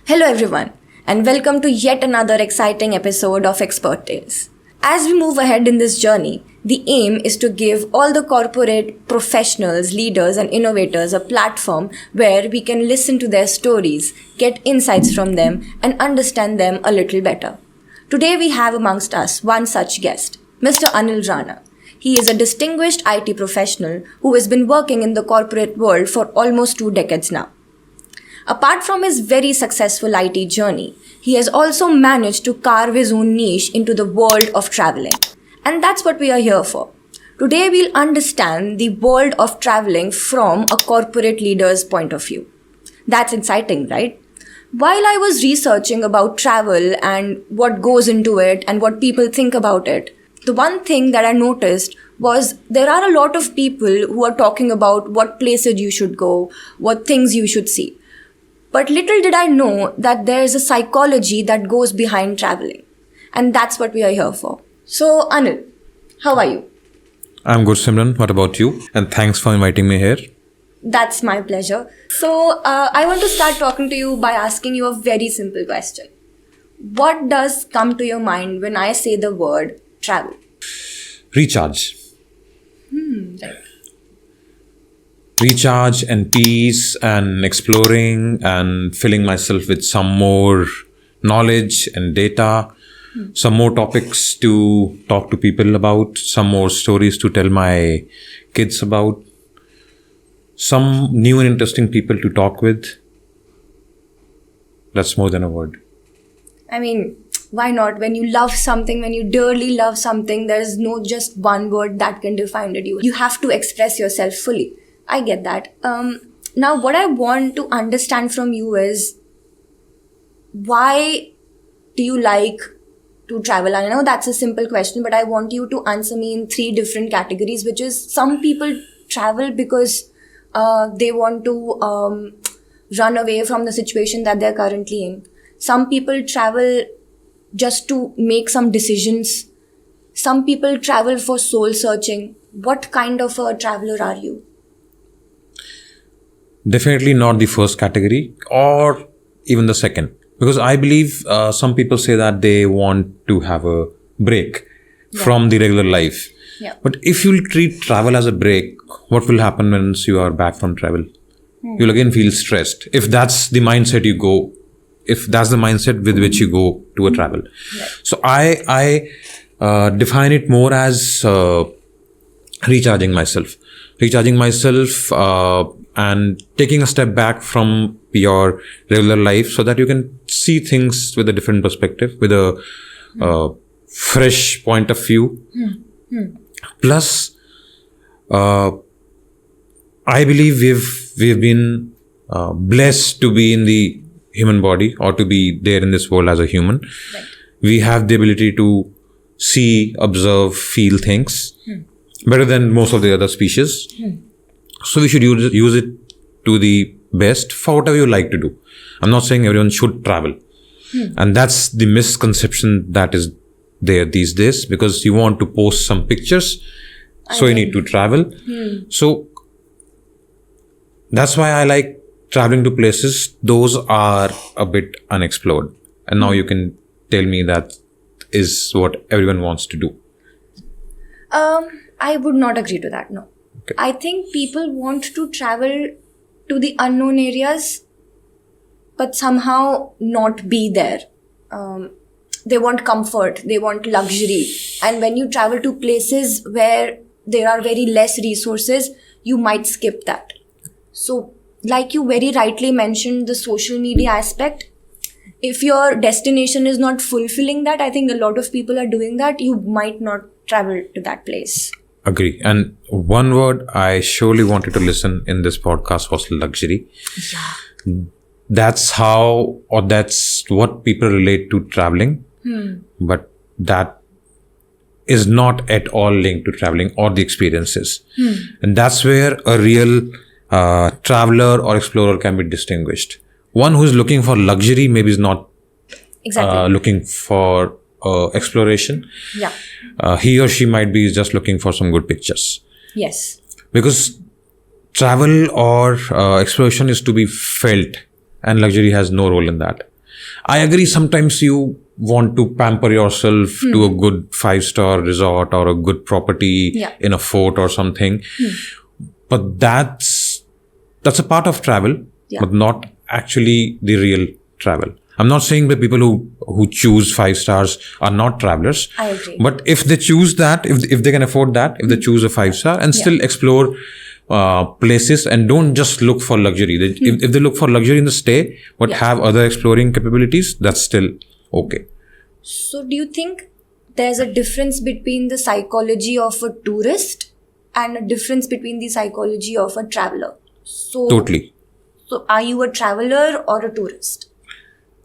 Hello everyone, and welcome to yet another exciting episode of Expert Tales. As we move ahead in this journey, the aim is to give all the corporate professionals, leaders and innovators a platform where we can listen to their stories, get insights from them and understand them a little better. Today we have amongst us one such guest, Mr. Anil Rana. He is a distinguished IT professional who has been working in the corporate world for almost 2 decades now. Apart from his very successful IT journey, he has also managed to carve his own niche into the world of traveling. And that's what we are here for. Today we'll understand the world of traveling from a corporate leader's point of view. That's exciting, right? While I was researching about travel and what goes into it and what people think about it, the one thing that I noticed was there are a lot of people who are talking about what places you should go, what things you should see. But little did I know that there's a psychology that goes behind traveling. And that's what we are here for. So, Anil, how are you? I'm good, Simran. What about you? And thanks for inviting me here. That's my pleasure. So, I want to start talking to you by asking you a very simple question. What does come to your mind when I say the word travel? Recharge. Right. Recharge and peace and exploring and filling myself with some more knowledge and data, some more topics to talk to people about, some more stories to tell my kids about, some new and interesting people to talk with. That's more than a word. I mean, why not? When you love something, when you dearly love something, there's no just one word that can define it. You have to express yourself fully. I get that. Now, what I want to understand from you is, why do you like to travel? I know that's a simple question, but I want you to answer me in 3 different categories, which is some people travel because they want to run away from the situation that they're currently in. Some people travel just to make some decisions. Some people travel for soul searching. What kind of a traveler are you? Definitely not the first category or even the second. Because I believe some people say that they want to have a break from the regular life. Yeah. But if you treat travel as a break, what will happen once you are back from travel? You'll again feel stressed. If that's the mindset you go, if that's the mindset with which you go to a travel. Right. So I define it more as recharging myself. Recharging myself and taking a step back from your regular life so that you can see things with a different perspective, with a fresh point of view. Plus, I believe we've been blessed to be in the human body or to be there in this world as a human. Right. We have the ability to see, observe, feel things better than most of the other species. So we should use it to the best for whatever you like to do. I'm not saying everyone should travel. And that's the misconception that is there these days, because you want to post some pictures, so you need to travel. So that's why I like traveling to places. Those are a bit unexplored. And now you can tell me that is what everyone wants to do. I would not agree to that, no. Okay. I think people want to travel to the unknown areas, but somehow not be there. They want comfort, they want luxury. And when you travel to places where there are very less resources, you might skip that. So, like you very rightly mentioned, the social media aspect, if your destination is not fulfilling that, I think a lot of people are doing that, you might not travel to that place. Agree. And one word I surely wanted to listen in this podcast was luxury. Yeah. That's how, or that's what people relate to traveling. But that is not at all linked to traveling or the experiences. And that's where a real traveler or explorer can be distinguished. One who is looking for luxury maybe is not looking for exploration. Yeah. He or she might be just looking for some good pictures. Yes. Because travel or exploration is to be felt, and luxury has no role in that. I agree, sometimes you want to pamper yourself to a good 5-star resort or a good property in a fort or something. But that's a part of travel, but not actually the real travel. I'm not saying that people who choose 5 stars are not travelers. I agree. But if they choose that, if they can afford that, if they choose a 5-star and still explore places and don't just look for luxury. If they look for luxury in the stay, but have other exploring capabilities, that's still okay. So do you think there's a difference between the psychology of a tourist and a difference between the psychology of a traveler? So Totally. So are you a traveler or a tourist?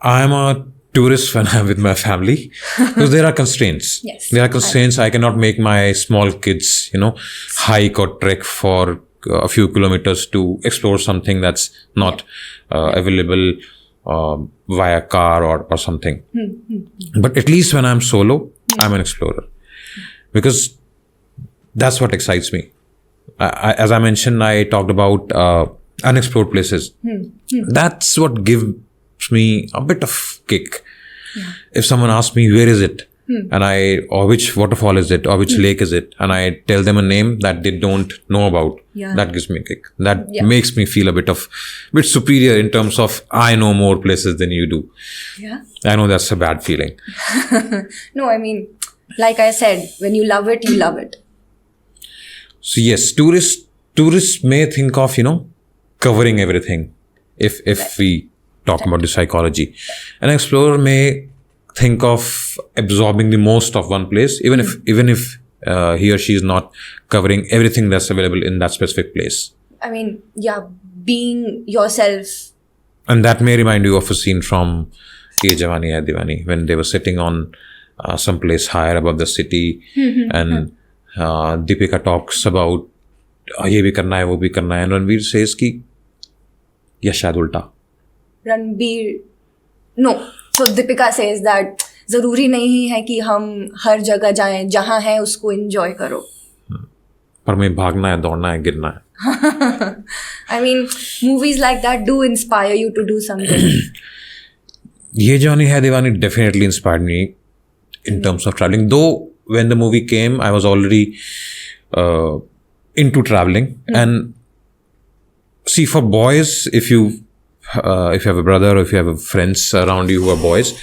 I'm a tourist when I'm with my family because there are constraints. Yes. There are constraints. I cannot make my small kids, hike or trek for a few kilometers to explore something that's not available via car or something. But at least when I'm solo, I'm an explorer because that's what excites me. As I mentioned, I talked about unexplored places. That's what gives me a bit of kick. If someone asks me where is it, or which waterfall is it, or which lake is it, and I tell them a name that they don't know about, that gives me a kick. That makes me feel a bit superior in terms of I know more places than you do. I know that's a bad feeling. No, I mean, like I said, when you love it, you love it. So yes, tourists may think of covering everything if we talk about the psychology. An explorer may think of absorbing the most of one place, even if he or she is not covering everything that's available in that specific place. I mean, being yourself. And that may remind you of a scene from Ye Jawani Hai Diwani, when they were sitting on some place higher above the city, and Deepika talks about ye bhi karna hai, wo bhi karna hai, and Ranveer says ki ya shayad ulta. So Deepika says that जरूरी नहीं है कि हम हर जगह जाएं, जहाँ है उसको enjoy करो. पर मैं भागना है, दौड़ना है, गिरना है. I mean, movies like that do inspire you to do something. Ye Jawani Hai Diwani definitely inspired me in terms of traveling. Though when the movie came, I was already into traveling. And see, for boys, if you have a brother or if you have friends around you who are boys,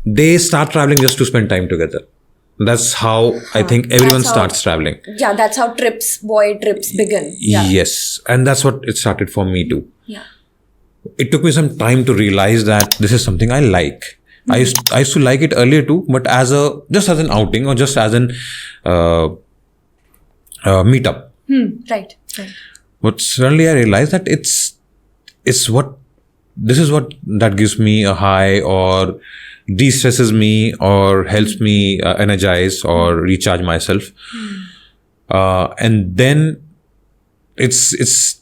they start traveling just to spend time together. That's how I think everyone starts traveling. Yeah, that's how boy trips begin. Yeah. Yes. And that's what it started for me too. Yeah. It took me some time to realize that this is something I like. I used to like it earlier too, but just as an outing or just as an meetup. Right. But suddenly I realized that this is what that gives me a high or de-stresses me or helps me energize or recharge myself. And then it's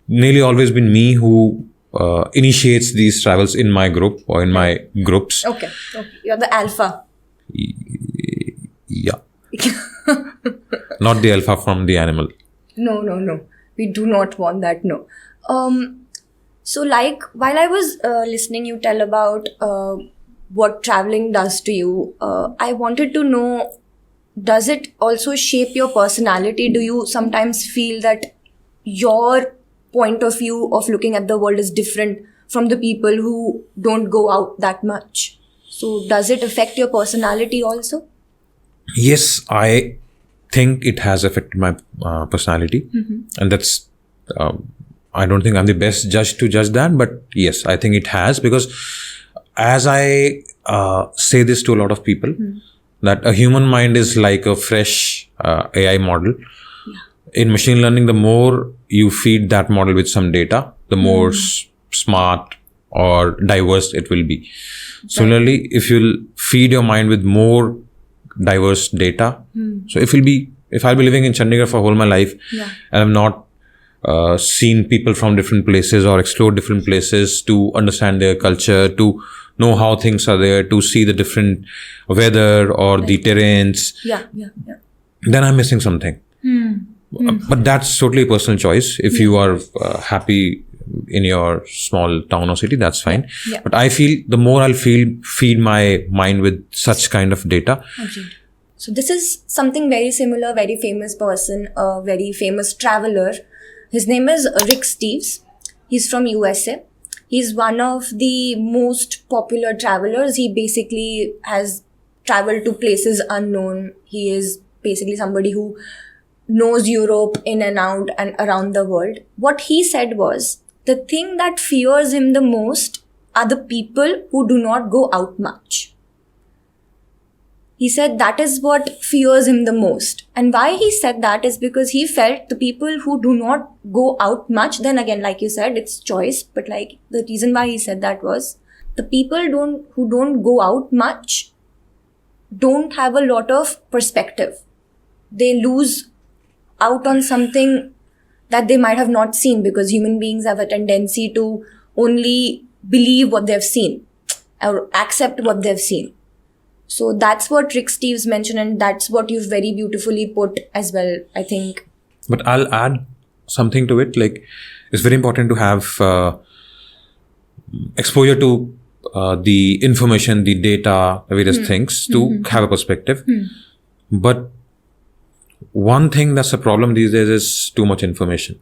nearly always been me who initiates these travels in my group or in my groups. Okay. You're the alpha. Yeah. Not the alpha from the animal. No. We do not want that, no. So while I was listening you tell about what traveling does to you, I wanted to know, does it also shape your personality? Do you sometimes feel that your point of view of looking at the world is different from the people who don't go out that much? So does it affect your personality also? Yes, I think it has affected my personality. And that's, I don't think I'm the best judge to judge that, but yes, I think it has, because as I say this to a lot of people, that a human mind is like a fresh AI model. In machine learning, the more you feed that model with some data, the more smart or diverse it will be. Similarly, if you'll feed your mind with more diverse data, so if I'll be living in Chandigarh for whole my life, and I've not seen people from different places or explored different places to understand their culture, to know how things are there, to see the different weather or the terrains, then I'm missing something. But that's totally personal choice. If you are happy in your small town or city, that's fine. Yeah. But I feel the more I'll feed my mind with such kind of data. Agreed. So this is something very similar, very famous person, a very famous traveler. His name is Rick Steves. He's from USA. He's one of the most popular travelers. He basically has traveled to places unknown. He is basically somebody who knows Europe in and out and around the world. What he said was, the thing that fears him the most are the people who do not go out much. He said that is what fears him the most. And why he said that is because he felt the people who do not go out much, then again, like you said, it's choice. But like the reason why he said that was the people who don't go out much don't have a lot of perspective. They lose out on something that they might have not seen, because human beings have a tendency to only believe what they've seen or accept what they've seen. So that's what Rick Steves mentioned, and that's what you've very beautifully put as well, I think. But I'll add something to it. Like, it's very important to have exposure to the information, the data, various things to have a perspective. But one thing that's a problem these days is too much information.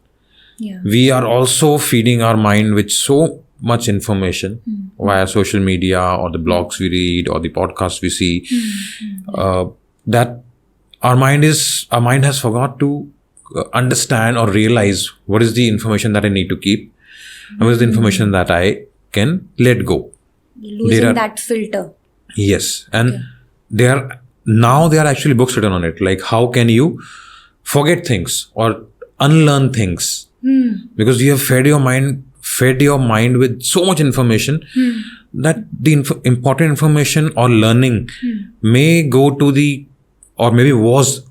Yeah. We are also feeding our mind with so much information via social media or the blogs we read or the podcasts we see, that our mind has forgot to understand or realize what is the information that I need to keep and what is the information that I can let go. Losing that filter. Yes. And there are actually books written on it. Like, how can you forget things or unlearn things? Because you have fed your mind with so much information that the important information or learning may go to or maybe was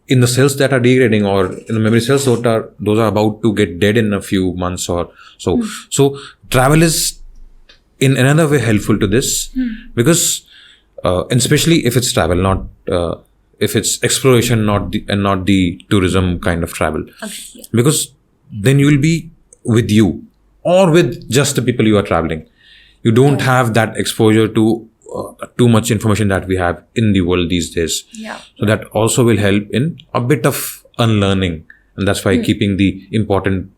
in the cells that are degrading, or in the memory cells that those are about to get dead in a few months or so. So travel is in another way helpful to this, because and especially if it's travel, not if it's exploration, not the tourism kind of travel. Okay, yeah. Because then you will be with you or with just the people you are traveling. You don't have that exposure to too much information that we have in the world these days. Yeah. So that also will help in a bit of unlearning, and that's why keeping the important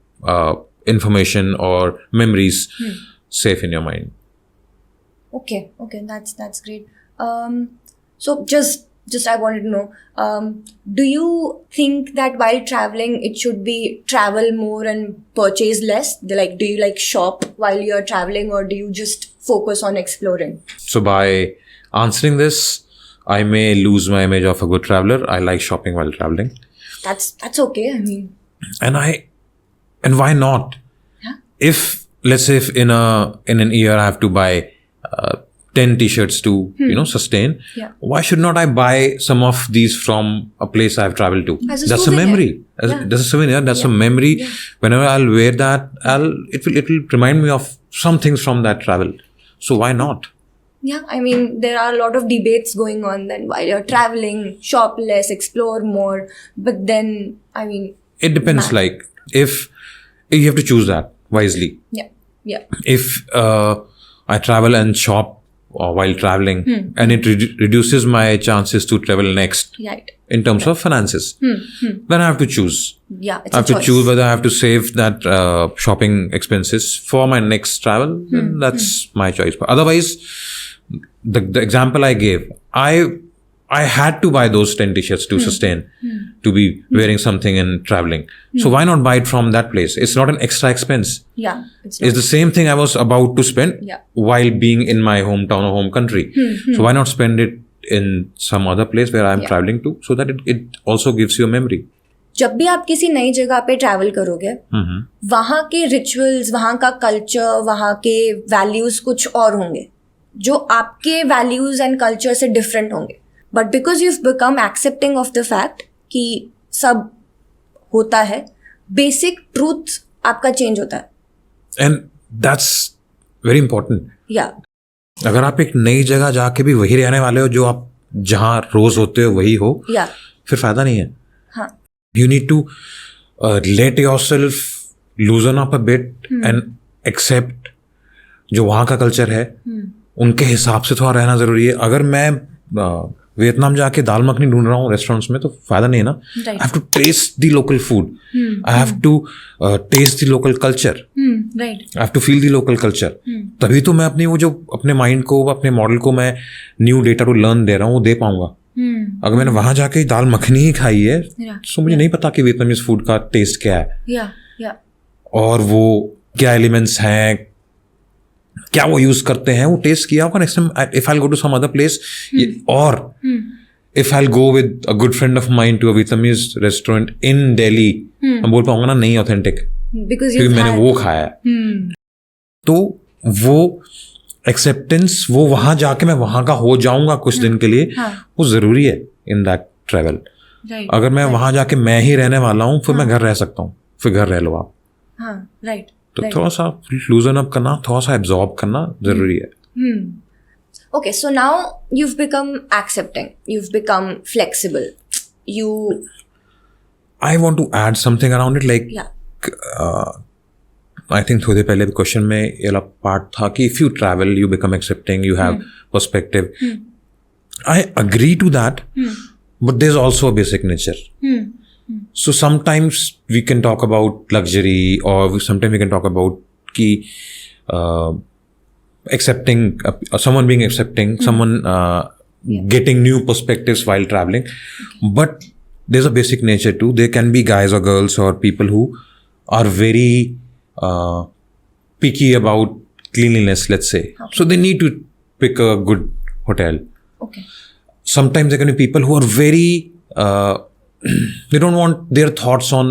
information or memories safe in your mind. Okay, that's great. So just I wanted to know, do you think that while traveling it should be travel more and purchase less? Like, do you like shop while you're traveling, or do you just focus on exploring? So by answering this, I may lose my image of a good traveler. I like shopping while traveling. That's okay. I mean, and why not? Yeah. If let's say in an year I have to buy 10 t-shirts to sustain, why should not I buy some of these from a place I've traveled to? As a that's souvenir. A memory. That's a souvenir. That's a memory. Yeah. Whenever I'll wear that, it will remind me of some things from that travel. So why not? Yeah, I mean, there are a lot of debates going on then while you're traveling, shop less, explore more. But then, I mean, it depends. Like, if you have to choose that wisely. Yeah. If I travel and shop while traveling, and it reduces my chances to travel next, right, in terms of finances, then I have to choose. Yeah, it's I have to choose whether I have to save that shopping expenses for my next travel. Then that's my choice. But otherwise, the example I gave, I had to buy those 10 t-shirts to sustain, to be wearing something and traveling. So why not buy it from that place? It's not an extra expense. Yeah. It's the same thing I was about to spend while being in my hometown or home country. So why not spend it in some other place where I'm traveling to, so that it also gives you a memory. जब भी आप किसी नई जगह पे travel करोगे, वहाँ के रिचुअल्स, वहाँ का कल्चर, वहाँ के वैल्यूज कुछ और होंगे जो आपके वैल्यूज एंड कल्चर से डिफरेंट होंगे. But because you've become accepting of the fact कि सब होता है, बेसिक ट्रूथ आपका चेंज होता है. And that's very important. या अगर आप एक नई जगह जाके भी वही रहने वाले हो जो आप जहाँ रोज होते हो वही हो, फिर फायदा नहीं है. हाँ. You need to let yourself loosen up a bit and accept जो वहाँ का कल्चर है उनके हिसाब से थोड़ा रहना ज़रूरी है. अगर मैं वियतनाम जाके दाल मखनी ढूंढ रहा हूँ रेस्टोरेंट्स में तो फायदा नहीं है ना. I have to test the local food, I have to test the local culture, I have to feel the local culture. तभी तो मैं अपनी वो जो अपने माइंड को अपने मॉडल को मैं न्यू डेटा टू लर्न दे रहा हूँ वो दे पाऊंगा. अगर मैंने वहां जाके दाल मखनी ही खाई है तो मुझे नहीं पता कि वियतनामीज फूड का टेस्ट क्या है और वो क्या एलिमेंट्स हैं, क्या वो यूज करते हैं. वो टेस्ट किया होगा. Next time if I go to some other place और if I go with a good friend of mine to a Vietnamese restaurant in Delhi, मैं बोल पाऊंगा ना नहीं ऑथेंटिक, क्योंकि मैंने वो खाया है. तो वो एक्सेप्टेंस, वो वहां जाके मैं वहां का हो जाऊंगा कुछ दिन के लिए, वो जरूरी है इन दैट ट्रेवल. अगर मैं वहां जाके मैं ही रहने वाला हूँ फिर मैं घर रह सकता हूँ, फिर घर रह लो आप. तो थोड़ा सा लूजन अप करना, थोड़ा सा एब्जॉर्ब करना जरूरी है. Okay, so now you've become accepting, you've become flexible. I want to add something around it, like I think थोड़े पहले क्वेश्चन में ये वाला पार्ट था कि if you travel you become accepting, you have perspective. I agree to that, but there's also a basic nature. So sometimes we can talk about luxury, or sometimes we can talk about ki accepting, someone being accepting, someone getting new perspectives while traveling. But there's a basic nature too. There can be guys or girls or people who are very picky about cleanliness, let's say. So they need to pick a good hotel. Sometimes there can be people who are very they don't want their thoughts on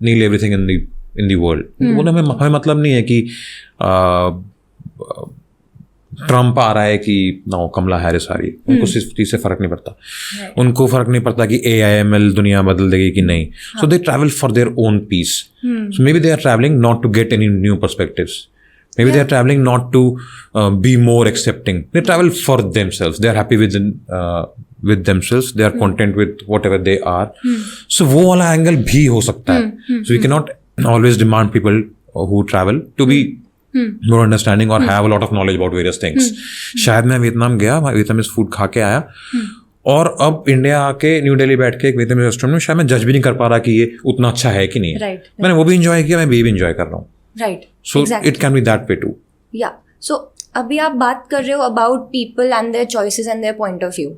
nearly everything in the world. बोले हमें मतलब नहीं है कि Trump आ रहा है कि ना कमला हैरिस आ रही है, उनको सिर्फ चीज से फर्क नहीं पड़ता. उनको फर्क नहीं पड़ता कि AIML दुनिया बदल देगी कि नहीं. So they travel for their own peace. So maybe they are travelling not to get any new perspectives. Maybe they are traveling not to be more accepting. They travel for themselves. They are happy with themselves. They are content with whatever they are. So वो वाला angle भी हो सकता है. So we cannot always demand people who travel to be more understanding or have a lot of knowledge about various things. शायद मैं Vietnam गया, Vietnamese food खा के आया और अब इंडिया आके न्यू दिल्ली बैठ के एक वियतनामी रेस्टोरेंट में शायद मैं जज भी नहीं कर पा रहा कि ये उतना अच्छा है कि नहीं है. मैंने वो भी इंजॉय किया, मैं भी इंजॉय कर रहा हूँ. Right. So exactly. It can be that way too. Yeah. So अभी आप बात कर रहे हो about people and their choices and their point of view.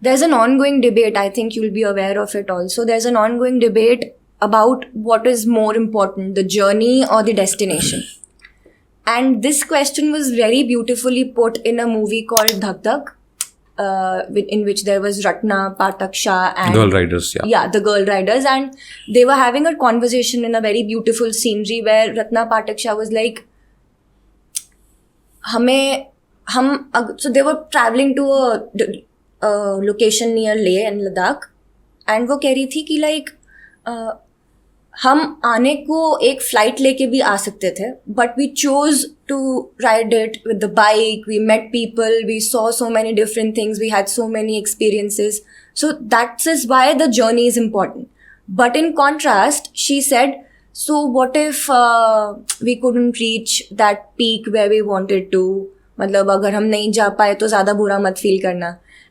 There's an ongoing debate. I think you'll be aware of it also. There's an ongoing debate about what is more important, the journey or the destination. And this question was very beautifully put in a movie called Dhak Dhak, in which there was Ratna, Patak Shah and Girl Riders, yeah, the Girl Riders, and they were having a conversation in a very beautiful scenery where Ratna Patak Shah was like, so they were traveling to a location near Leh and Ladakh, and वो कह रही थी कि like हम आने को एक flight लेके भी आ सकते थे, but we chose to ride it with the bike. We met people, we saw so many different things, we had so many experiences. So that's is why the journey is important. But in contrast she said, so what if we couldn't reach that peak where we wanted to, मतलब अगर हम नहीं जा पाए तो ज़्यादा बुरा मत फील करना.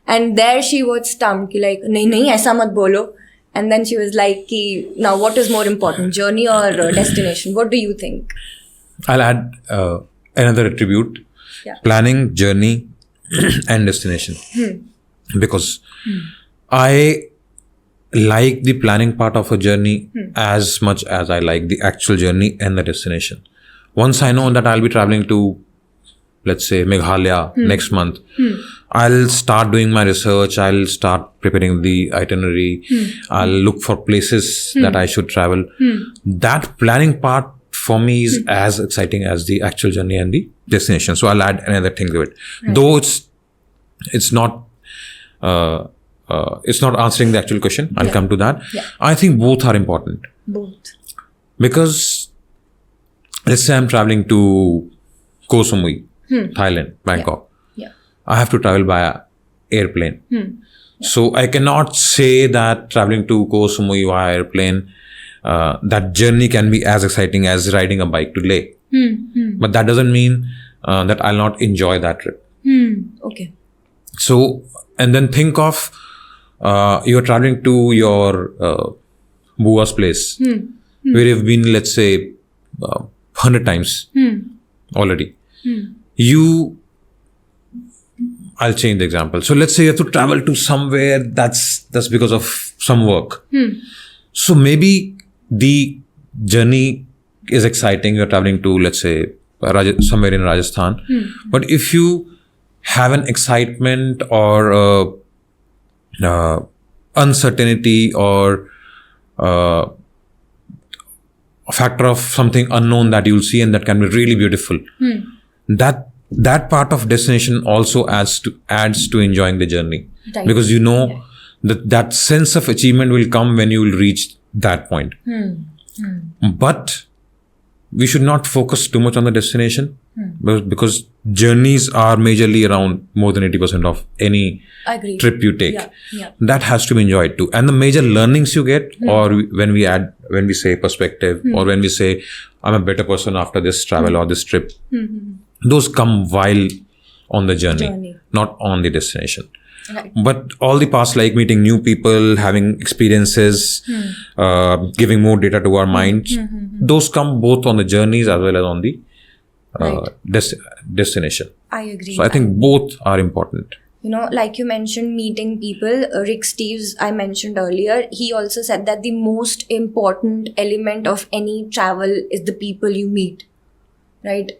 And there she was stumped कि लाइक नहीं ऐसा मत बोलो. And then she was like, now what is more important, journey or destination? What do you think? I'll add another attribute. Planning, journey and destination. Because I like the planning part of a journey as much as I like the actual journey and the destination. Once I know that I'll be traveling to, let's say, Meghalaya next month, I'll start doing my research, I'll start preparing the itinerary, I'll look for places that I should travel. That planning part for me is as exciting as the actual journey and the destination. So I'll add another thing to it. Right. Though it's not answering the actual question. I'll come to that. Yeah. I think both are important. Both. Because let's say I'm traveling to Koh Samui, Thailand, Bangkok. I have to travel by airplane. So I cannot say that traveling to Koh Samui via airplane that journey can be as exciting as riding a bike to Leh. But that doesn't mean that I'll not enjoy that trip. Okay. So, and then think of you're traveling to your Bua's place, where you've been, let's say, 100 times already. I'll change the example. So let's say you have to travel to somewhere that's because of some work. So maybe the journey is exciting. You're traveling to, let's say, somewhere in Rajasthan. But if you have an excitement or uncertainty or a factor of something unknown that you'll see and that can be really beautiful, that part of destination also adds to enjoying the journey. Right. Because you know that sense of achievement will come when you will reach that point. But we should not focus too much on the destination, because journeys are majorly around more than 80% of any trip you take. That has to be enjoyed too. And the major learnings you get, or when we say perspective, or when we say I'm a better person after this travel or this trip, those come while on the journey, not on the destination. Right. But all the past, like meeting new people, having experiences, giving more data to our minds, those come both on the journeys as well as on the destination. I agree. So I think both are important. You know, like you mentioned, meeting people, Rick Steves, I mentioned earlier, he also said that the most important element of any travel is the people you meet. Right?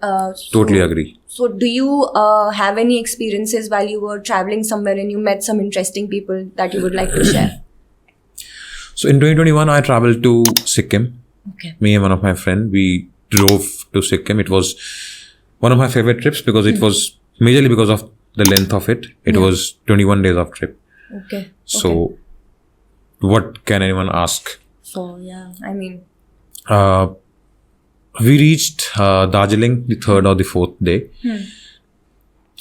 Totally agree. So do you have any experiences while you were traveling somewhere and you met some interesting people that you would like to share? So in 2021, I traveled to Sikkim. Okay. Me and one of my friends, we drove to Sikkim. It was one of my favorite trips because it was majorly because of the length of it. It was 21 days of trip. Okay. So what can anyone ask? So I mean, we reached Darjeeling the third or the fourth day.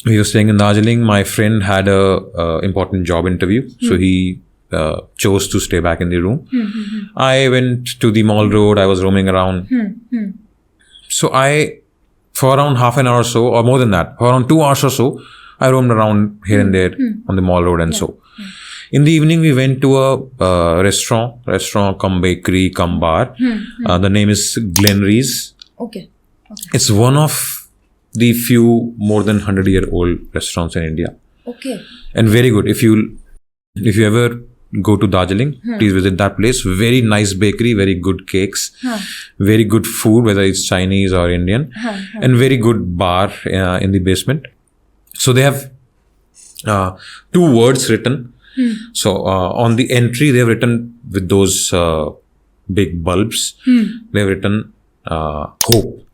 We were staying in Darjeeling. My friend had a important job interview, so he chose to stay back in the room. I went to the Mall Road. I was roaming around. So for around half an hour or so, or more than that, for around 2 hours or so, I roamed around here and there on the Mall Road and so. In the evening, we went to a restaurant cum bakery cum bar. The name is Glenrie's. Okay. It's one of the few more than 100-year-old restaurants in India. Okay. And very good. If you ever go to Darjeeling, please visit that place. Very nice bakery, very good cakes, very good food, whether it's Chinese or Indian, and very good bar in the basement. So they have 2 words written. So on the entry, they have written with those big bulbs, they have written hope.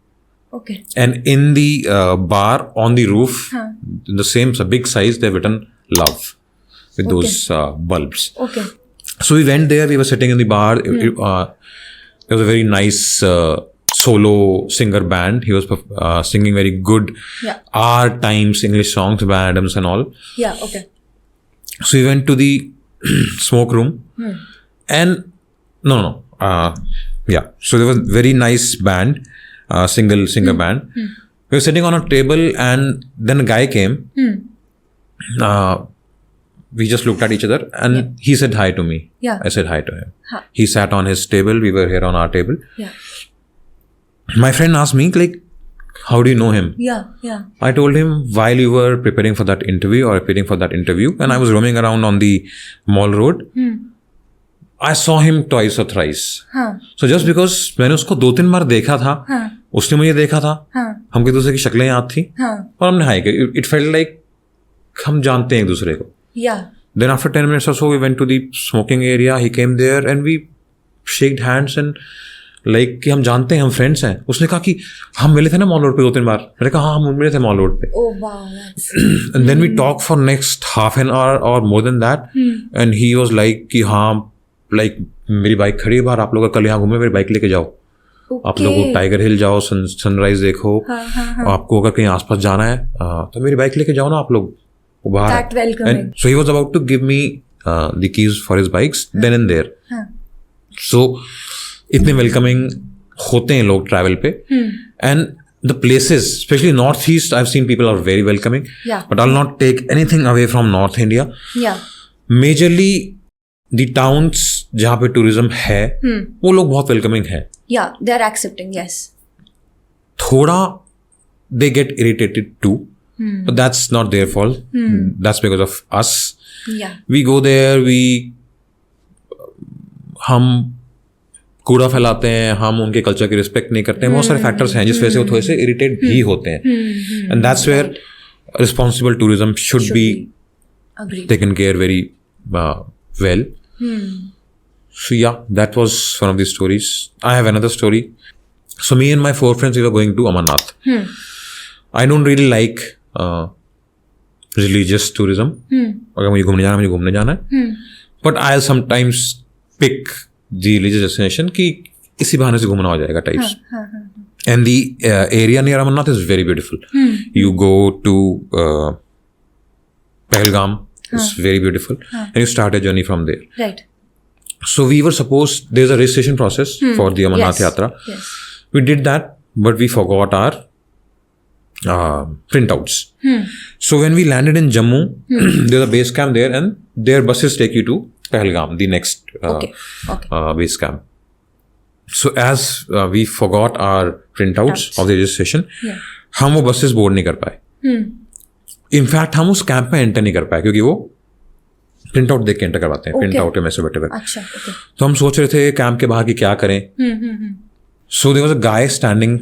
Okay. And in the bar on the roof, in the same big size, they have written love with those bulbs. Okay. So we went there, we were sitting in the bar. There was a very nice solo singer band. He was singing very good our times English songs by Adams and all. Yeah, okay. So we went to the smoke room and so there was very nice band, singer band. We were sitting on a table and then a guy came. We just looked at each other and he said hi to me. Yeah. I said hi to him. He sat on his table. We were here on our table. Yeah. My friend asked me, like, how do you know him? Yeah. I told him while you were preparing for that interview and I was roaming around on the Mall Road, I saw him twice or thrice. So just because मैंने उसको 2-3 बार देखा था, उसने मुझे देखा था, हम एक दूसरे की शक्लें याद थी और हमने हाई की. It felt like हम जानते हैं एक दूसरे को. Yeah. Then after 10 minutes or so, we went to the smoking area. He came there and we shook hands and like कि हम जानते हैं, हम फ्रेंड्स हैं. उसने कहा कि हम मिले थे ना मॉल रोड पे 2-3 बार. मैंने कहा हाँ हम मिले थे मॉल रोड पे. Oh wow. That's... And then we talked for next half an hour or more than that. And he was like कि हाँ like मेरी बाइक खड़ी है बाहर, आप लोग कल यहाँ घूमे, मेरी बाइक लेके जाओ. आप लोग टाइगर हिल जाओ, सनराइज देखो. आपको अगर कहीं आसपास जाना है तो मेरी बाइक लेके जाओ ना आप लोग. That welcoming. And so he was about to give me the keys for his bikes then and there. So इतने वेलकमिंग होते हैं लोग ट्रैवल पे. And the places, especially Northeast, I've seen people are very welcoming. Yeah. But I'll not take anything away from North India. Yeah. Majorly, the towns जहाँ पे tourism है, वो लोग बहुत welcoming है. Yeah, they're accepting, yes. थोड़ा they get irritated too. But that's not their fault. That's because of us. Yeah. We go there, हम कूड़ा फैलाते हैं, हम उनके कल्चर की रिस्पेक्ट नहीं करते हैं. बहुत सारे फैक्टर्स हैं जिस वजह से वो थोड़े से इरिटेट भी होते हैं. And that's where responsible tourism should be taken care very well. So yeah, that was one of the stories. I have another story. So me and my 4 friends, we were going to Amarnath. I don't really like religious tourism. अगर मुझे घूमने जाना है. But I'll sometimes pick the religious destination कि इसी बहाने से घूमना हो जाएगा types. And the area near Amarnath is very beautiful. You go to Pahalgam. It's very beautiful. And you start a journey from there. Right. So we were supposed, there's a registration process for the Amarnath Yatra. Yes. We did that, but we forgot our printouts. So when we landed in Jammu, there's a base camp there, and their buses take you to Pahalgam, the next base camp. So as we forgot our printouts of the registration, हम वो buses board नहीं कर पाए. In fact हम उस camp में enter नहीं कर पाए क्योंकि वो प्रिंट आउट देख के एंटर करवाते हैं. प्रिंट आउट है मैसे बैठे. अच्छा, okay. तो हम सोच रहे थे कैंप के बाहर की क्या करें. So there was a guy standing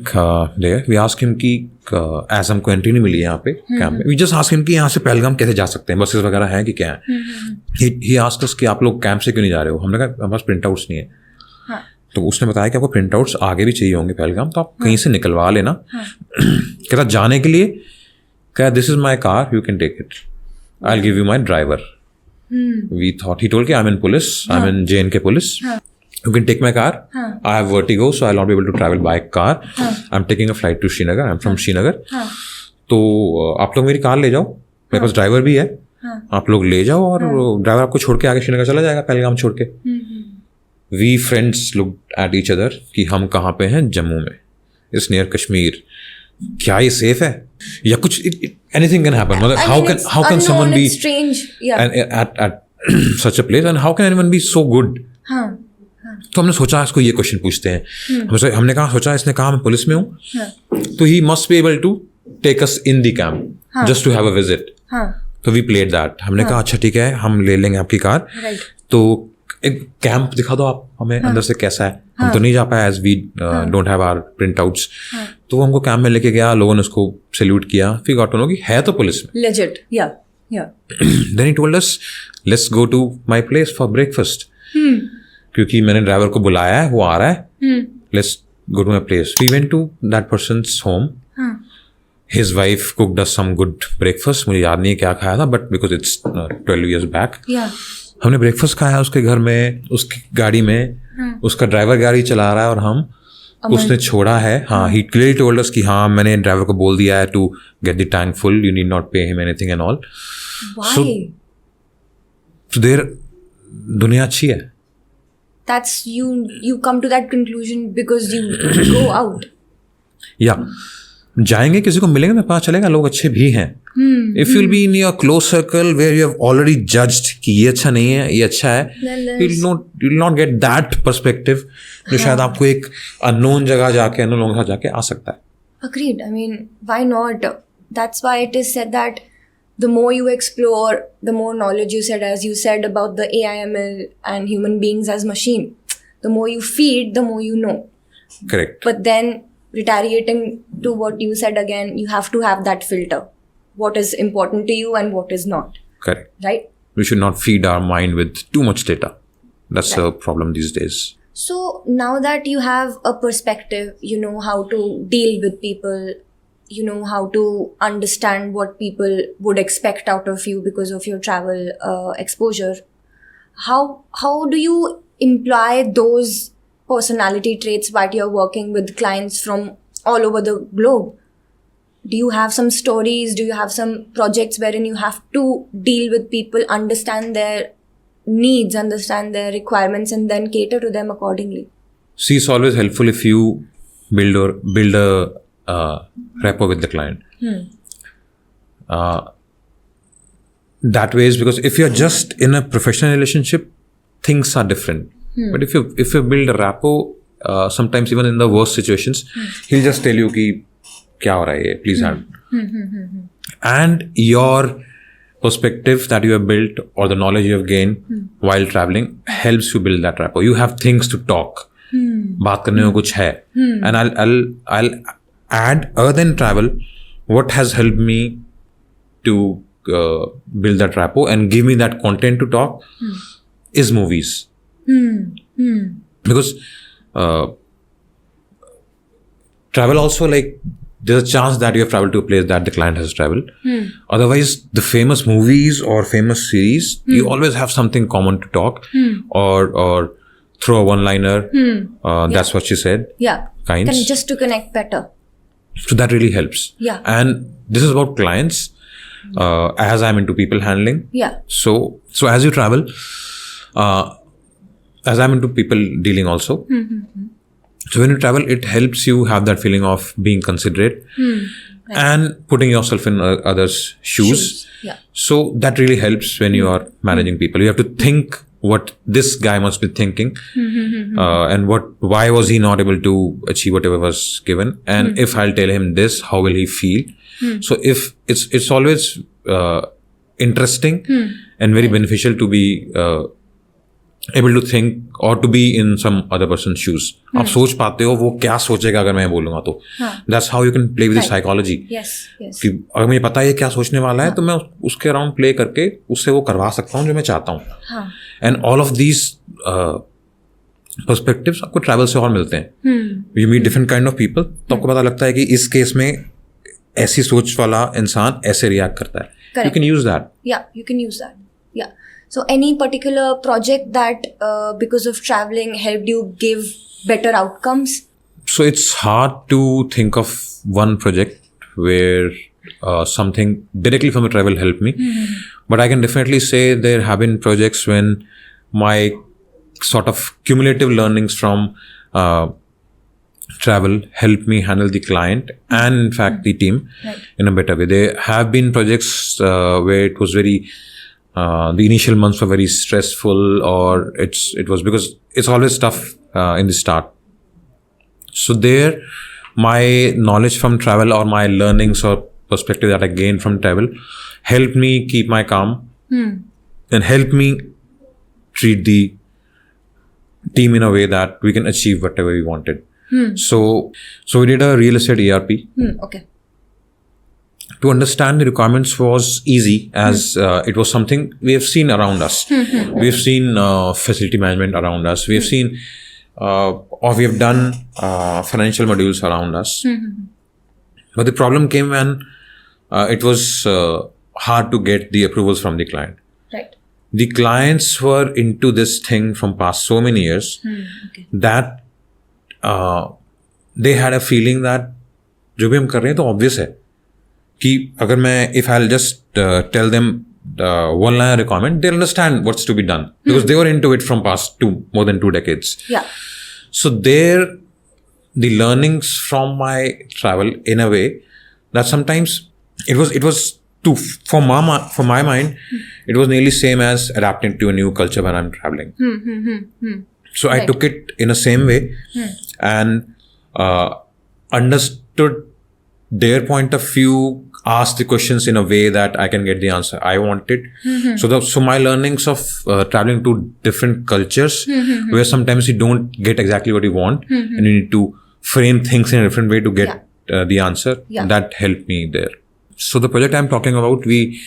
there. We asked him कि एज हमको एंट्री नहीं मिली यहाँ पे कैंप में. वी जस्ट आस्क्ड हिम कि यहाँ से पहलगाम कैसे जा सकते हैं, बसेस वगैरह हैं कि क्या है. ही आस्क्ड अस कि आप लोग कैंप से क्यों नहीं जा रहे हो. हमने कहा हमारे पास प्रिंट आउट्स नहीं है. तो उसने बताया कि आपको प्रिंट आउट्स आगे भी चाहिए होंगे पहलगाम, तो आप कहीं से निकलवा लेना. कहता जाने के लिए क्या, this is my car, you can take it, I will give you my driver. We thought, he told, I'm in police, I'm in JNK police. You can take my car. I have vertigo, so I'll not be able to travel by car. I'm taking a flight to Srinagar. I'm from Srinagar. तो आप लोग मेरी car ले जाओ, मेरे पास driver भी है. आप लोग ले जाओ और ड्राइवर आपको छोड़ के आगे श्रीनगर चला जाएगा, पहलगाम छोड़ के. We friends looked at each other कि हम कहाँ पे हैं. जम्मू में. It's near Kashmir. क्या ये सेफ है या कुछ. anything can happen. मतलब how can someone be strange, at such a place, and how can anyone be so good. तो हमने सोचा इसको ये क्वेश्चन पूछते हैं. हमने कहा सोचा, इसने कहा मैं पुलिस में हूँ, तो he must be able to take us in the camp just to have a visit. तो वी प्लेड दैट. हमने कहा अच्छा ठीक है, हम ले लेंगे आपकी कार. तो एक कैंप दिखा दो आप हमें अंदर से कैसा है. हम तो नहीं जा पाए as we don't have our printouts. तो हमको कैंप में लेके गया, लोगों ने उसको सैल्यूट किया. फिर गॉट टू नो कि है तो पुलिस में. Legit, yeah. Then he told us, let's go to my place for breakfast. क्योंकि मैंने ड्राइवर को बुलाया है, वो आ रहा है. Let's go to my place. We went to that person's home. His wife cooked us some good breakfast. मुझे याद नहीं है क्या खाया था, but because it's 12 years back. हमने ब्रेकफास्ट खाया उसके घर में, उसकी गाड़ी में. उसका ड्राइवर गाड़ी चला रहा है और हम उसने छोड़ा है. हाँ, he clearly told us कि हाँ मैंने ड्राइवर को बोल दिया है to get the tank full, you need not pay him anything and all. Why? So there दुनिया अच्छी है. That's you come to that conclusion because you go out. या जाएंगे, किसी को मिलेंगे तो पता चलेगा लोग अच्छे भी हैं. If you'll be in your close circle where you have already judged कि ये अच्छा नहीं है, ये अच्छा है, you'll not get that perspective जो शायद आपको एक unknown जगह जाके, unknown लोगों के साथ जाके आ सकता है. Agreed. I mean, why not? That's why it is said that the more you explore, the more knowledge you said, as you said about the AIML and human beings as machine. The more you feed, the more you know. Correct. But then retaliating to what you said again, you have to have that filter. What is important to you and what is not. Correct. Right? We should not feed our mind with too much data. That's a problem these days. So now that you have a perspective, you know how to deal with people, you know how to understand what people would expect out of you because of your travel exposure. How do you imply those personality traits while you're working with clients from all over the globe? Do you have some stories? Do you have some projects wherein you have to deal with people, understand their needs, understand their requirements, and then cater to them accordingly? See, it's always helpful if you build a rapport with the client. That way is because if you're just in a professional relationship, things are different. But if you build a rapport, sometimes even in the worst situations, he'll just tell you कि क्या हो रहा है ये, please help. And your perspective that you have built or the knowledge you have gained while traveling helps you build that rapport. You have things to talk. बात करने को कुछ है. And I'll add, other than travel, what has helped me to build that rapport and give me that content to talk is movies. Because travel also, like, there's a chance that you have traveled to a place that the client has traveled. Otherwise, the famous movies or famous series, you always have something common to talk or throw a one-liner. That's what she said. Yeah. Kinds. Just to connect better. So that really helps. Yeah. And this is about clients. As I'm into people handling. Yeah. So as you travel, as I'm into people dealing also. So when you travel, it helps you have that feeling of being considerate and putting yourself in others' shoes. Yeah. So that really helps when you are managing people. You have to think what this guy must be thinking and why was he not able to achieve whatever was given, and if I'll tell him this, how will he feel? So if it's always interesting and very beneficial to be able to think or to be in some other person's shoes. आप सोच पाते हो वो क्या सोचेगा अगर मैं बोलूँगा तो. That's how you can play with the psychology. Yes. कि अगर मुझे पता है ये क्या सोचने वाला है तो मैं उसके अराउंड प्ले करके उससे वो करवा सकता हूँ जो मैं चाहता हूँ. And all of these perspectives आपको ट्रैवल से और मिलते हैं. You meet different kind of people, तो आपको पता लगता है कि इस केस में ऐसी सोच वाला इंसान ऐसे रिएक्ट करता है. You can use that. Yeah, you can use that. Yeah. So any particular project that because of traveling helped you give better outcomes? So it's hard to think of one project where something directly from a travel helped me. But I can definitely say there have been projects when my sort of cumulative learnings from travel helped me handle the client and in fact the team in a better way. There have been projects where it was very the initial months were very stressful, or it was because it's always tough in the start. So there, my knowledge from travel or my learnings or perspective that I gained from travel helped me keep my calm and helped me treat the team in a way that we can achieve whatever we wanted. So we did a real estate ERP. Okay. To understand the requirements was easy as it was something we have seen around us. We have seen facility management around us. We have seen or we have done financial modules around us. But the problem came when it was hard to get the approvals from the client. Right. The clients were into this thing from past so many years that they had a feeling that जो भी हम कर रहे हैं तो obvious है कि अगर मैं if I'll just tell them one line requirement, they'll understand what's to be done because they were into it from past more than 2 decades. Yeah. So there, the learnings from my travel in a way that sometimes it was for my mind, it was nearly same as adapting to a new culture when I'm traveling. So I took it in the same way and understood their point of view, asked the questions in a way that I can get the answer I wanted. So my learnings of traveling to different cultures where sometimes you don't get exactly what you want and you need to frame things in a different way to get the answer. That helped me there. So the project I'm talking about, we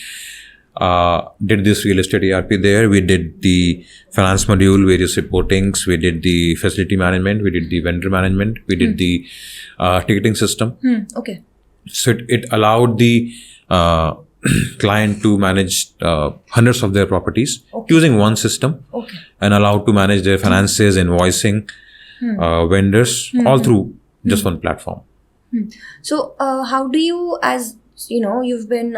did this real estate ERP there. We did the finance module, various reportings. We did the facility management. We did the vendor management. We did the ticketing system. Okay. So it allowed the client to manage hundreds of their properties using one system and allowed to manage their finances, invoicing, vendors, all through just one platform. So how do you, as you know, you've been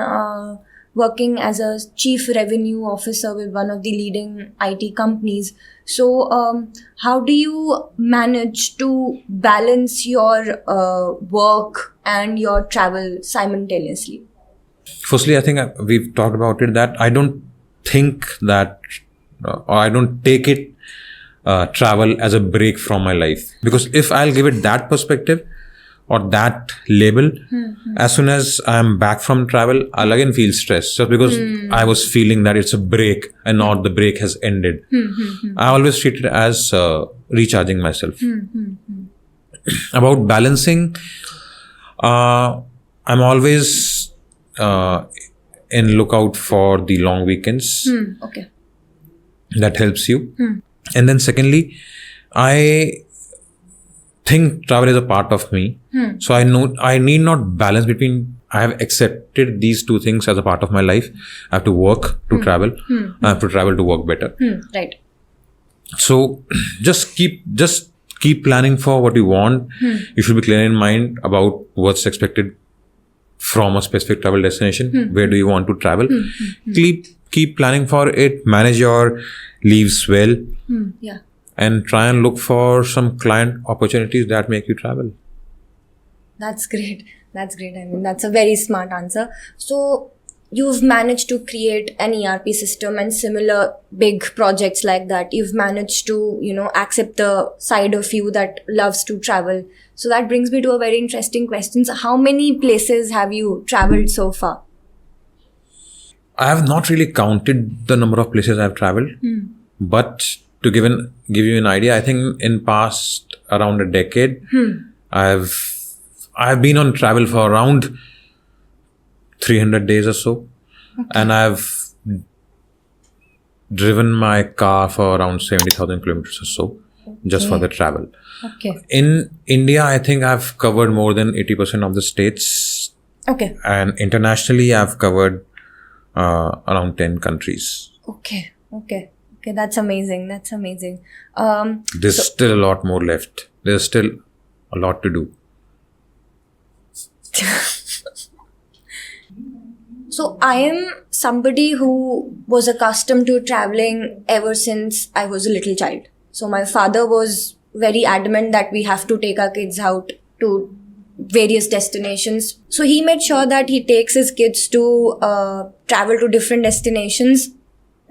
working as a chief revenue officer with one of the leading IT companies. So, how do you manage to balance your work and your travel simultaneously? Firstly, I think we've talked about it, that I don't think that, or I don't take it, travel as a break from my life. Because if I'll give it that perspective or that label, as soon as I'm back from travel, I'll again feel stressed. Just because I was feeling that it's a break and not the break has ended. I always treat it as recharging myself. About balancing, I'm always in lookout for the long weekends. Okay. That helps you. And then secondly, I think travel is a part of me. So I know I need not balance between, I have accepted these two things as a part of my life. I have to work to travel. I have to travel to work better. Right. So just keep planning for what you want. You should be clear in mind about what's expected from a specific travel destination. Where do you want to travel? Keep planning for it. Manage your leaves well. Yeah. And try and look for some client opportunities that make you travel. That's great. That's great. I mean, that's a very smart answer. So, you've managed to create an ERP system and similar big projects like that. You've managed to, accept the side of you that loves to travel. So, that brings me to a very interesting question. So, how many places have you traveled so far? I have not really counted the number of places I've traveled, but to give you an idea, I think in past around a decade, I've been on travel for around 300 days or so, and I've driven my car for around 70,000 kilometers or so, just for the travel. Okay. In India, I think I've covered more than 80% of the states. Okay. And internationally, I've covered around 10 countries. Okay. That's amazing. There's still a lot more left. There's still a lot to do. So I am somebody who was accustomed to traveling ever since I was a little child. So my father was very adamant that we have to take our kids out to various destinations. So he made sure that he takes his kids to travel to different destinations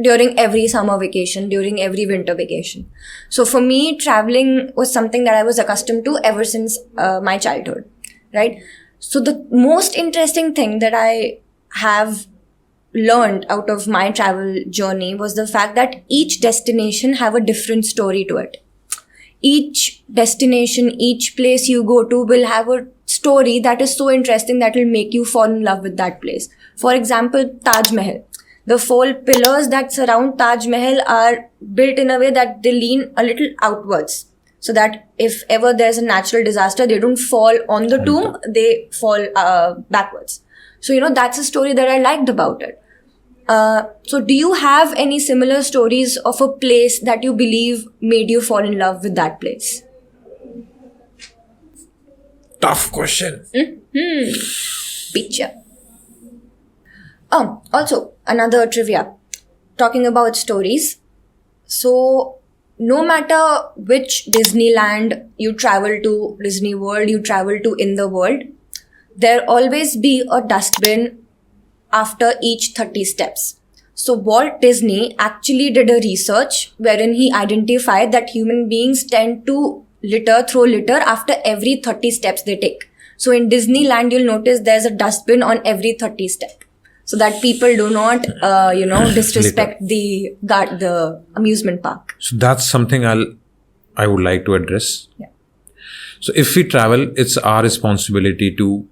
during every summer vacation, during every winter vacation. So for me, traveling was something that I was accustomed to ever since my childhood, right? So the most interesting thing that I have learned out of my travel journey was the fact that each destination have a different story to it. Each destination, each place you go to will have a story that is so interesting that will make you fall in love with that place. For example, Taj Mahal. The 4 pillars that surround Taj Mahal are built in a way that they lean a little outwards, so that if ever there's a natural disaster, they don't fall on the tomb, they fall backwards. So, that's a story that I liked about it. So do you have any similar stories of a place that you believe made you fall in love with that place? Tough question. Picture. Also, another trivia. Talking about stories. So, no matter which Disneyland you travel to, Disney World you travel to in the world, there always be a dustbin after each 30 steps. So Walt Disney actually did a research wherein he identified that human beings tend to throw litter after every 30 steps they take. So in Disneyland, you'll notice there's a dustbin on every 30 step, so that people do not, disrespect the amusement park. So that's something I would like to address. Yeah. So if we travel, it's our responsibility to,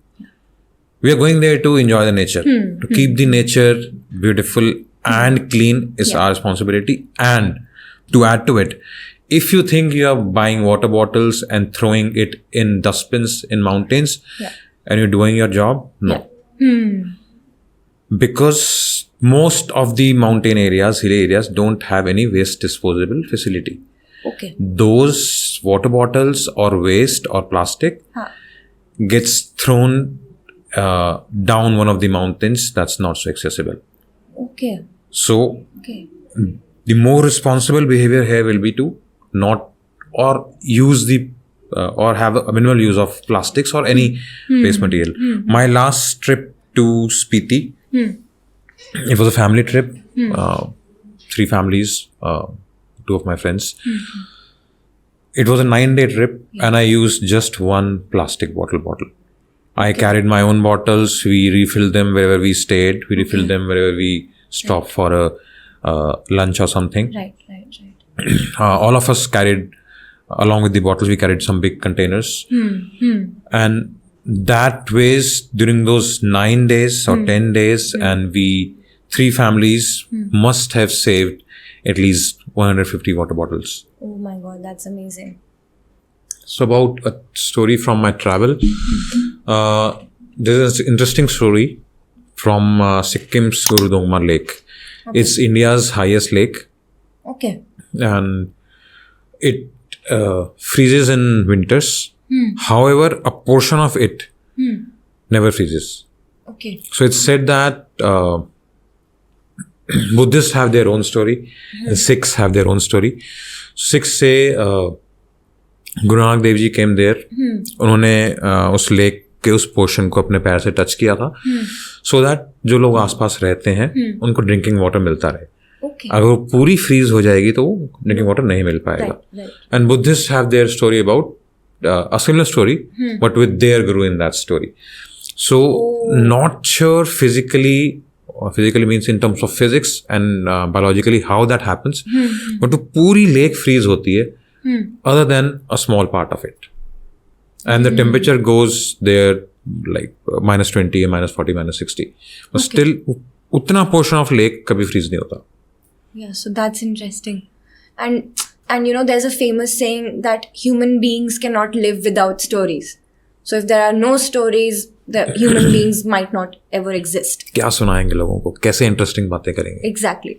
we are going there to enjoy the nature. To keep the nature beautiful and clean is our responsibility. And to add to it, if you think you are buying water bottles and throwing it in dustbins in mountains and you're doing your job, no. Because most of the mountain areas, hill areas don't have any waste disposable facility. Okay. Those water bottles or waste or plastic gets thrown down one of the mountains that's not so accessible. Okay. So Okay. the more responsible behavior here will be to not or use the or have a minimal use of plastics or any waste material. My last trip to Spiti, it was a family trip. 3 families, 2 of my friends. It was a 9-day trip, and I used just 1 plastic bottle. I carried my own bottles. We refilled them wherever we stayed. We refilled them wherever we stopped for a lunch or something. Right. All of us carried, along with the bottles, we carried some big containers. And that ways during those 9 days or 10 days, and we 3 families must have saved at least 150 water bottles. Oh my God, that's amazing. So about a story from my travel. There's an interesting story from Sikkim's Gurudongma Lake. It's India's highest lake, Okay. and it freezes in winters. However, a portion of it never freezes. Okay. So it's said that Buddhists have their own story and Sikhs have their own story. Sikhs say Guru Nanak Dev Ji came there. उन्होंने उस lake के उस portion को अपने पैर से touch किया था, सो दैट जो लोग आसपास रहते हैं उनको ड्रिंकिंग वाटर मिलता रहे. Okay. अगर वो पूरी फ्रीज हो जाएगी तो ड्रिंकिंग वाटर नहीं मिल पाएगा. Right. And Buddhist have their story about a similar story, but with their guru in that story. So not sure physically means in terms of physics and biologically how that happens, but वो पूरी lake freeze होती है other than a small part of it, and the temperature goes there like -20 or -40 -60, but still उतना portion of lake कभी freeze नहीं होता. Yeah, so that's interesting. And you know, there's a famous saying that human beings cannot live without stories. So if there are no stories, the human beings might not ever exist. क्या सुनाएंगे लोगों को, कैसे interesting बातें करेंगे. Exactly.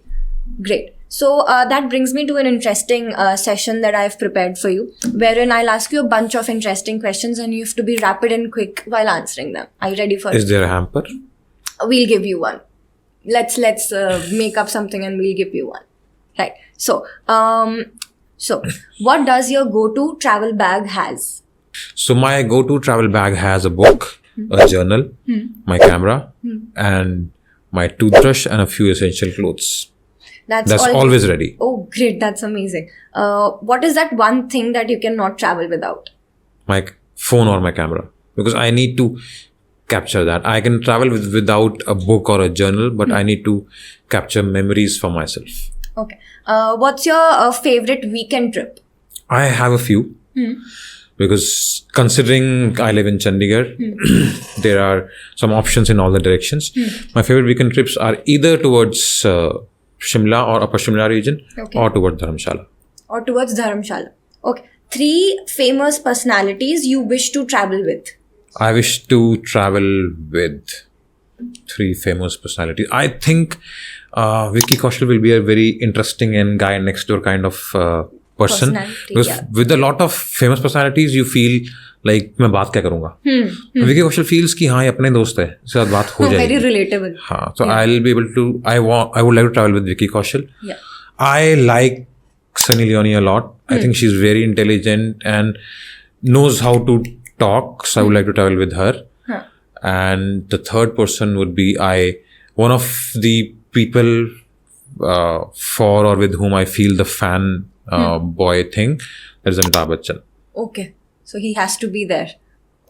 Great. So that brings me to an interesting session that I've prepared for you, wherein I'll ask you a bunch of interesting questions and you have to be rapid and quick while answering them. Are you ready for it? Is there a hamper? We'll give you one. Let's make up something and we'll give you one. Right. So what does your go-to travel bag has? So my go-to travel bag has a book, a journal, my camera, and my toothbrush and a few essential clothes. That's always ready. Oh, great. That's amazing. What is that one thing that you cannot travel without? My phone or my camera. Because I need to capture that. I can travel without a book or a journal, but I need to capture memories for myself. Okay. What's your favorite weekend trip? I have a few. Because considering I live in Chandigarh, there are some options in all the directions. My favorite weekend trips are either towards Shimla or Upper Shimla region, or towards Dharamshala. Okay. 3 famous personalities you wish to travel with. I wish to travel with 3 famous personalities. I think Vicky Kaushal will be a very interesting and guy next door kind of person. Because with a lot of famous personalities, you feel like मैं बात क्या करूँगा. Vicky Kaushal feels कि हाँ ये अपने दोस्त है, इसके साथ बात हो जाएगी. Very relatable. हाँ, so I'll be able to. I would like to travel with Vicky Kaushal. Yeah. I like Sunny Leone a lot. I think she's very intelligent and knows how to talk. So I would like to travel with her. And the third person would be one of the people for or with whom I feel the fan boy thing. That is Amitabh Bachchan. Okay. So he has to be there.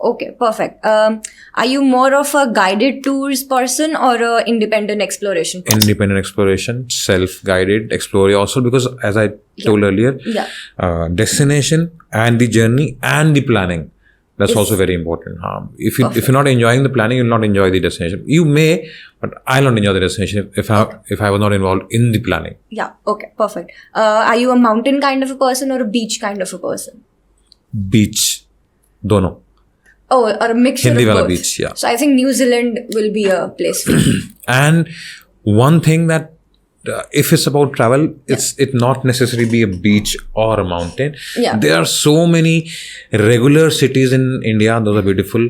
Okay, perfect. Are you more of a guided tours person or a independent exploration person? Independent exploration, self-guided explorer also, because as I told earlier, destination and the journey and the planning, that's also very important. If you're not enjoying the planning, you'll not enjoy the destination. You may, but I'll not enjoy the destination if I was not involved in the planning. Yeah, okay, perfect. Are you a mountain kind of a person or a beach kind of a person? Beach. Dono. Oh, or a mixture Hindi of wala both. beach, yeah. So I think New Zealand will be a place for you. And one thing that if it's about travel, it not necessarily be a beach or a mountain. Yeah. There are so many regular cities in India. Those are beautiful.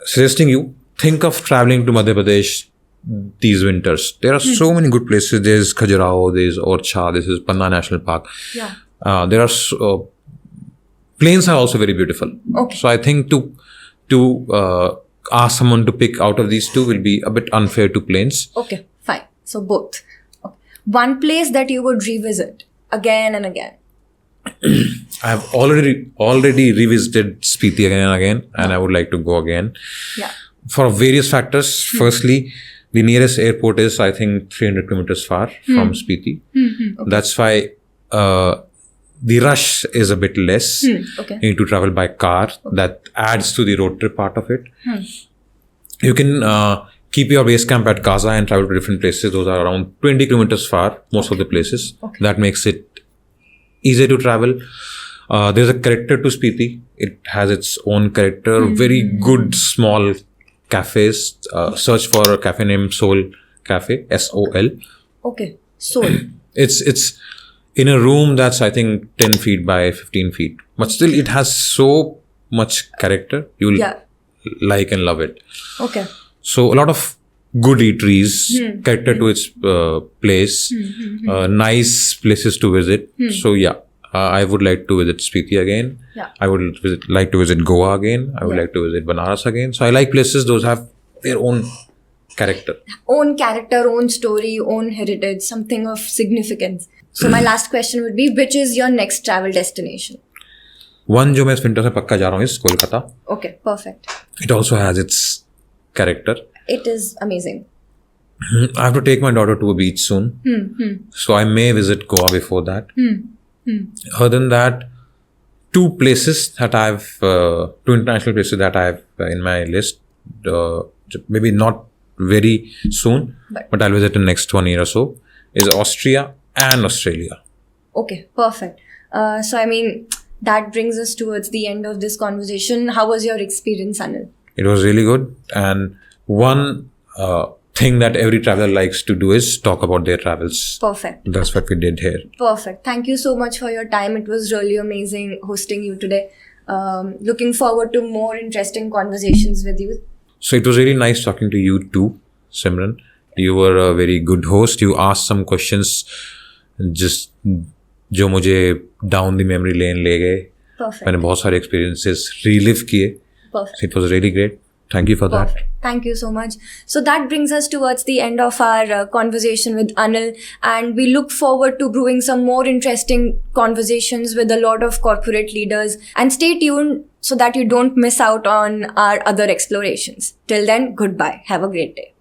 suggesting you think of traveling to Madhya Pradesh these winters. There are so many good places. There's Khajuraho, there's Orcha, this is Panna National Park. Yeah. There are plains are also very beautiful. Okay. So I think to ask someone to pick out of these two will be a bit unfair to plains. Okay, fine. So both. Okay. One place that you would revisit again and again. I have already revisited Spiti again and again, and I would like to go again. Yeah. For various factors. Firstly, the nearest airport is, I think, 300 kilometers far from Spiti. Okay. That's why the rush is a bit less. Okay. You need to travel by car. That adds to the road trip part of it. You can keep your base camp at Gaza and travel to different places. Those are around 20 kilometers far, most of the places. Okay. That makes it easier to travel. There's a character to Spiti. It has its own character. Very good small cafes. Search for a cafe named Soul Cafe, SOL. Okay. Soul. It's in a room that's, I think, 10 feet by 15 feet. But still, it has so much character. You'll like and love it. Okay. So a lot of good eateries, character to its place, nice places to visit. So yeah, I would like to visit Spiti again. Yeah. I would like to visit Goa again. I would like to visit Banaras again. So I like places those have their own character. Own character, own story, own heritage, something of significance. So my last question would be, which is your next travel destination? One जो मैं इस winter से पक्का जा रहा हूँ is Kolkata. Okay, perfect. It also has its character. It is amazing. I have to take my daughter to a beach soon. So I may visit Goa before that. Other than that, two international places that I have in my list, maybe not very soon, but I'll visit in the next 1 year or so, is Austria and Australia. Okay, perfect. So I mean, that brings us towards the end of this conversation. How was your experience, Anil? It was really good. And one thing that every traveler likes to do is talk about their travels. Perfect. That's what we did here. Perfect. Thank you so much for your time. It was really amazing hosting you today. Looking forward to more interesting conversations with you. So it was really nice talking to you too, Simran. You were a very good host. You asked some questions just जो मुझे down the memory lane ले गए. Perfect. मैंने बहुत सारे experiences relive किए. Perfect. It was really great. Thank you for that. Thank you so much. So that brings us towards the end of our conversation with Anil, and we look forward to brewing some more interesting conversations with a lot of corporate leaders. And stay tuned so that you don't miss out on our other explorations. Till then, goodbye. Have a great day.